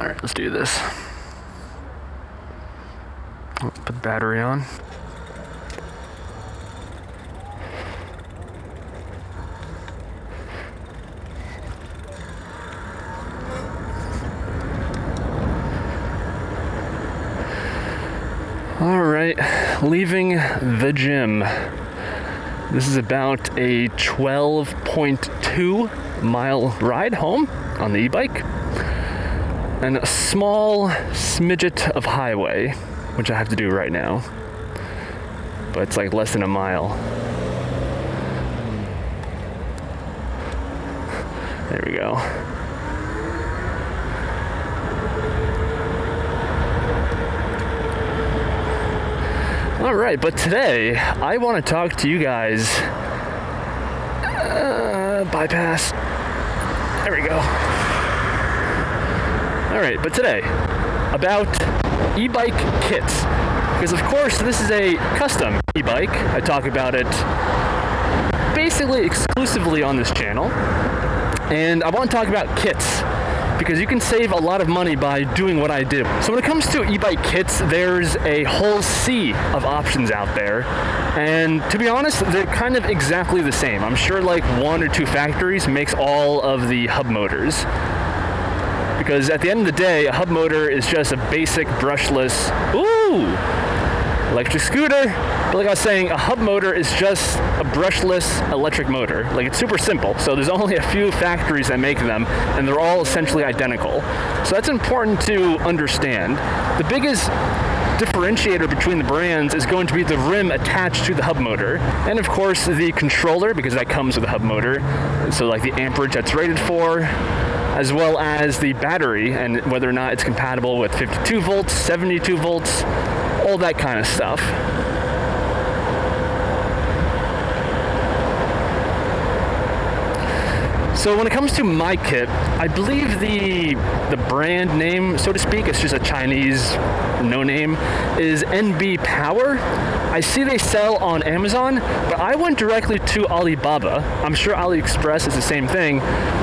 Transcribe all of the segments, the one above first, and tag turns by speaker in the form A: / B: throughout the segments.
A: Alright, let's do this. Put the battery on. Alright, leaving the gym. This is about a 12.2 mile ride home on the e-bike. And a small smidget of highway, which I have to do right now. But it's like less than a mile. There we go. All right, but today I want to talk to you guys. Bypass. There we go. All right, but today about e-bike kits, because of course this is a custom e-bike. I talk about it basically exclusively on this channel, and I want to talk about kits, because you can save a lot of money by doing what I do. So when it comes to e-bike kits, there's a whole sea of options out there. And to be honest, they're kind of exactly the same. I'm sure like 1 or 2 factories makes all of the hub motors. Because at the end of the day, a hub motor is just a basic brushless, electric scooter. But like I was saying, a hub motor is just a brushless electric motor. Like, it's super simple. So there's only a few factories that make them, and they're all essentially identical. So that's important to understand. The biggest differentiator between the brands is going to be the rim attached to the hub motor, and of course the controller, because that comes with the hub motor. So like the amperage that's rated for, as well as the battery and whether or not it's compatible with 52 volts, 72 volts, all that kind of stuff. So when it comes to my kit, I believe the brand name, so to speak, it's just a Chinese no name, is NB Power. I see they sell on Amazon, but I went directly to Alibaba. I'm sure AliExpress is the same thing,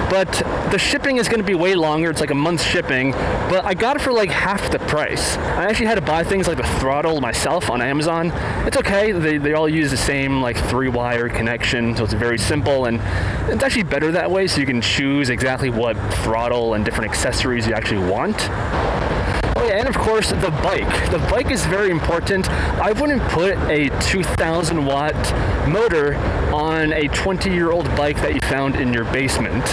A: but the shipping is going to be way longer. It's like a month's shipping, but I got it for like half the price. I actually had to buy things like the throttle myself on Amazon. It's okay. They all use the same like 3-wire connection, so it's very simple, and it's actually better that way, so you can choose exactly what throttle and different accessories you actually want. Oh yeah, and of course the bike. The bike is very important. I wouldn't put a 2,000 watt motor on a 20-year-old bike that you found in your basement.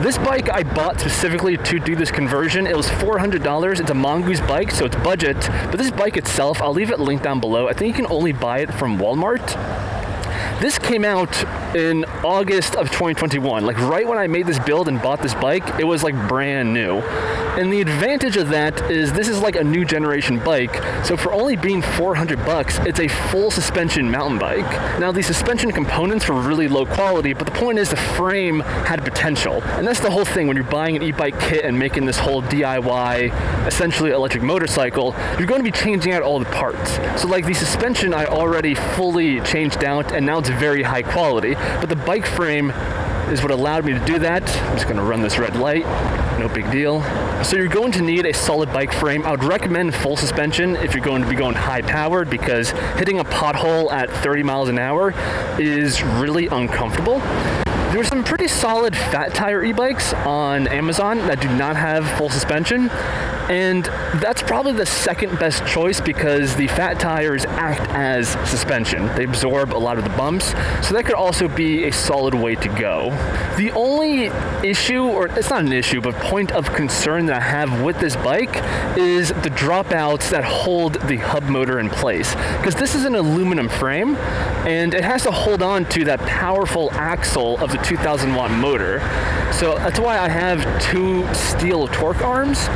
A: This bike I bought specifically to do this conversion. It was $400. It's a Mongoose bike, so it's budget. But this bike itself, I'll leave it linked down below. I think you can only buy it from Walmart. This came out in August of 2021. Like right when I made this build and bought this bike, it was like brand new. And the advantage of that is this is like a new generation bike. So for only being $400, it's a full suspension mountain bike. Now the suspension components were really low quality, but the point is the frame had potential. And that's the whole thing when you're buying an e-bike kit and making this whole DIY, essentially electric motorcycle, you're going to be changing out all the parts. So like the suspension I already fully changed out, and now it's very high quality, but the bike frame is what allowed me to do that. I'm just going to run this red light, no big deal. So you're going to need a solid bike frame. I would recommend full suspension if you're going to be going high powered, because hitting a pothole at 30 miles an hour is really uncomfortable. There were some pretty solid fat tire e-bikes on Amazon that do not have full suspension, and that's probably the second best choice because the fat tires act as suspension. They absorb a lot of the bumps, so that could also be a solid way to go. The only issue, or it's not an issue, but point of concern that I have with this bike is the dropouts that hold the hub motor in place, because this is an aluminum frame and it has to hold on to that powerful axle of the 2,000 watt motor. So that's why I have 2 steel torque arms,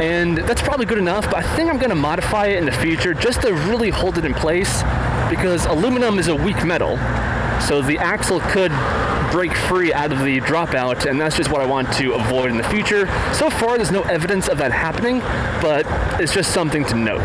A: and that's probably good enough, but I think I'm going to modify it in the future just to really hold it in place, because aluminum is a weak metal, so the axle could break free out of the Dropout, and that's just what I want to avoid in the future. So far, there's no evidence of that happening, but it's just something to note.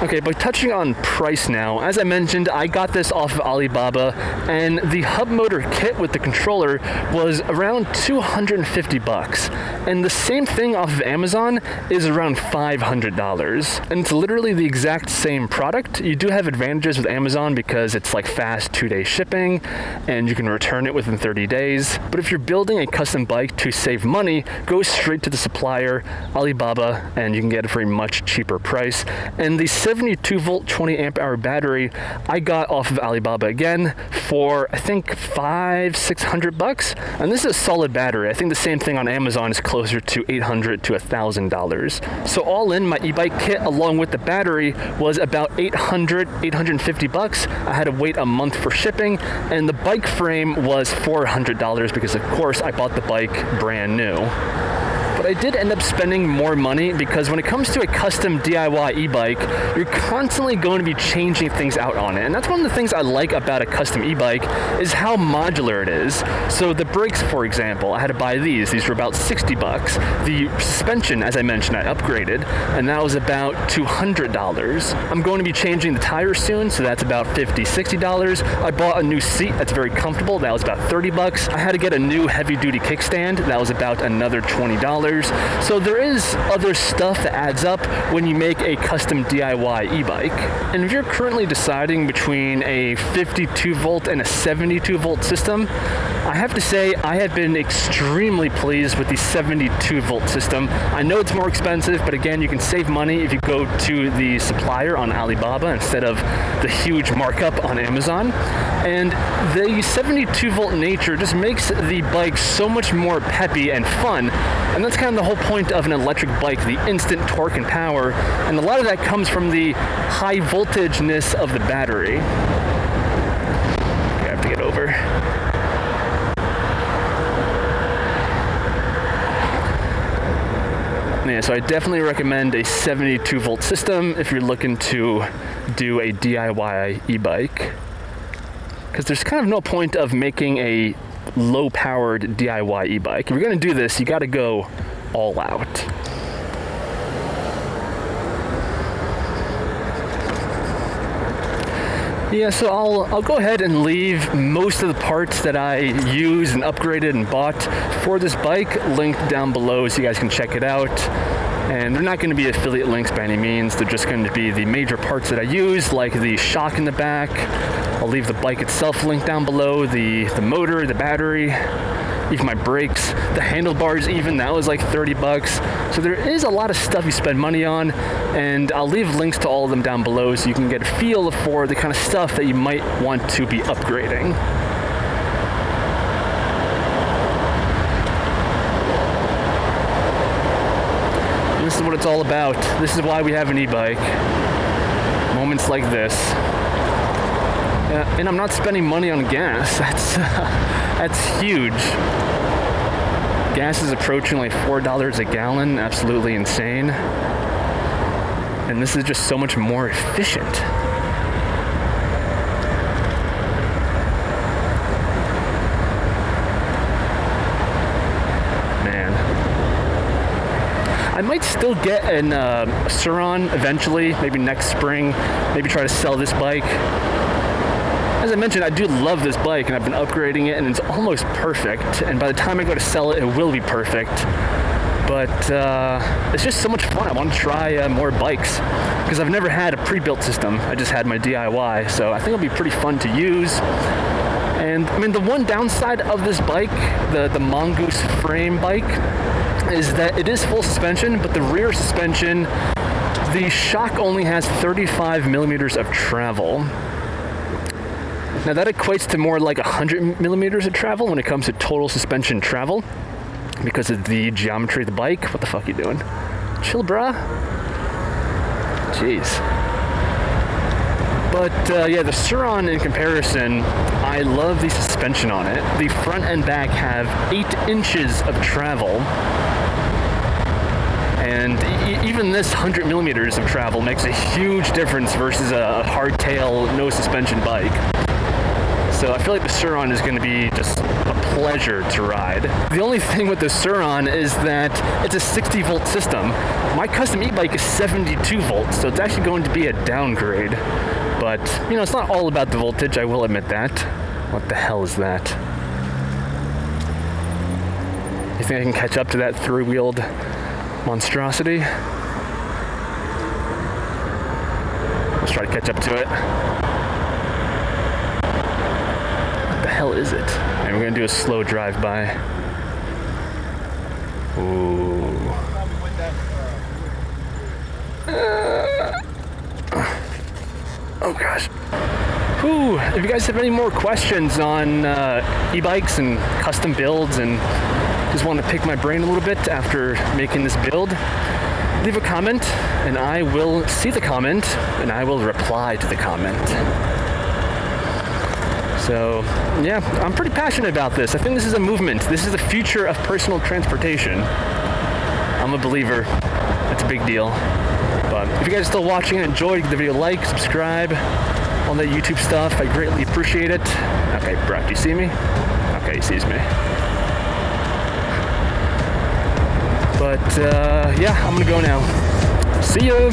A: Okay, but touching on price now, as I mentioned, I got this off of Alibaba, and the hub motor kit with the controller was around 250 bucks. And the same thing off of Amazon is around $500. And it's literally the exact same product. You do have advantages with Amazon because it's like fast 2-day shipping, and you can return it within 30 days. But if you're building a custom bike to save money, go straight to the supplier, Alibaba, and you can get it for a much cheaper price. And the 72 volt 20 amp hour battery I got off of Alibaba again for I think $500-600 bucks. And this is a solid battery. I think the same thing on Amazon is closer to $800 to $1,000. So all in, my e-bike kit along with the battery was about $850 bucks. I had to wait a month for shipping, and the bike frame was $400 because of course I bought the bike brand new. But I did end up spending more money because when it comes to a custom DIY e-bike, you're constantly going to be changing things out on it. And that's one of the things I like about a custom e-bike is how modular it is. So the brakes, for example, I had to buy these. These were about 60 bucks. The suspension, as I mentioned, I upgraded, and that was about $200. I'm going to be changing the tires soon, so that's about $50-60. I bought a new seat that's very comfortable. That was about 30 bucks. I had to get a new heavy-duty kickstand. That was about another $20. So there is other stuff that adds up when you make a custom DIY e-bike. And if you're currently deciding between a 52 volt and a 72 volt system, I have to say I have been extremely pleased with the 72 volt system. I know it's more expensive, but again, you can save money if you go to the supplier on Alibaba instead of the huge markup on Amazon. And the 72 volt nature just makes the bike so much more peppy and fun. And that's kind of the whole point of an electric bike, the instant torque and power. And a lot of that comes from the high voltageness of the battery. Okay, I have to get over. Yeah, so I definitely recommend a 72 volt system if you're looking to do a DIY e-bike. Because there's kind of no point of making a low-powered DIY e-bike. If you're going to do this, you got to go all out. Yeah, so I'll go ahead and leave most of the parts that I used and upgraded and bought for this bike linked down below so you guys can check it out. And they're not going to be affiliate links by any means. They're just going to be the major parts that I use, like the shock in the back. I'll leave the bike itself linked down below, the motor, the battery, even my brakes, the handlebars even, that was like 30 bucks. So there is a lot of stuff you spend money on, and I'll leave links to all of them down below so you can get a feel for the kind of stuff that you might want to be upgrading. This is what it's all about. This is why we have an e-bike. Moments like this. And I'm not spending money on gas. That's huge. Gas is approaching like $4 a gallon. Absolutely insane. And this is just so much more efficient. I might still get an Sur-Ron eventually, maybe next spring, maybe try to sell this bike. As I mentioned, I do love this bike and I've been upgrading it and it's almost perfect. And by the time I go to sell it, it will be perfect. But it's just so much fun. I want to try more bikes because I've never had a pre-built system. I just had my DIY, so I think it'll be pretty fun to use. And I mean, the one downside of this bike, the Mongoose frame bike, is that it is full suspension, but the rear suspension, the shock only has 35 millimeters of travel. Now that equates to more like 100 millimeters of travel when it comes to total suspension travel because of the geometry of the bike. What the fuck are you doing? Chill, brah. Jeez. But yeah, the Sur-Ron in comparison, I love the suspension on it. The front and back have 8 inches of travel. And even this 100 millimeters of travel makes a huge difference versus a hardtail, no suspension bike. So I feel like the Sur-Ron is going to be just a pleasure to ride. The only thing with the Sur-Ron is that it's a 60 volt system. My custom e-bike is 72 volts, so it's actually going to be a downgrade. But, you know, it's not all about the voltage, I will admit that. What the hell is that? You think I can catch up to that three-wheeled monstrosity? Let's try to catch up to it. What the hell is it? And we're gonna do a slow drive-by. Ooh. Oh gosh. Whew. If you guys have any more questions on e-bikes and custom builds and just want to pick my brain a little bit after making this build, leave a comment and I will see the comment and I will reply to the comment. So yeah, I'm pretty passionate about this. I think this is a movement. This is the future of personal transportation. I'm a believer. It's a big deal. But if you guys are still watching and enjoyed, give the video a like, subscribe, all that YouTube stuff. I greatly appreciate it. Okay, Brock, do you see me? Okay, he sees me. But yeah, I'm gonna go now. See ya!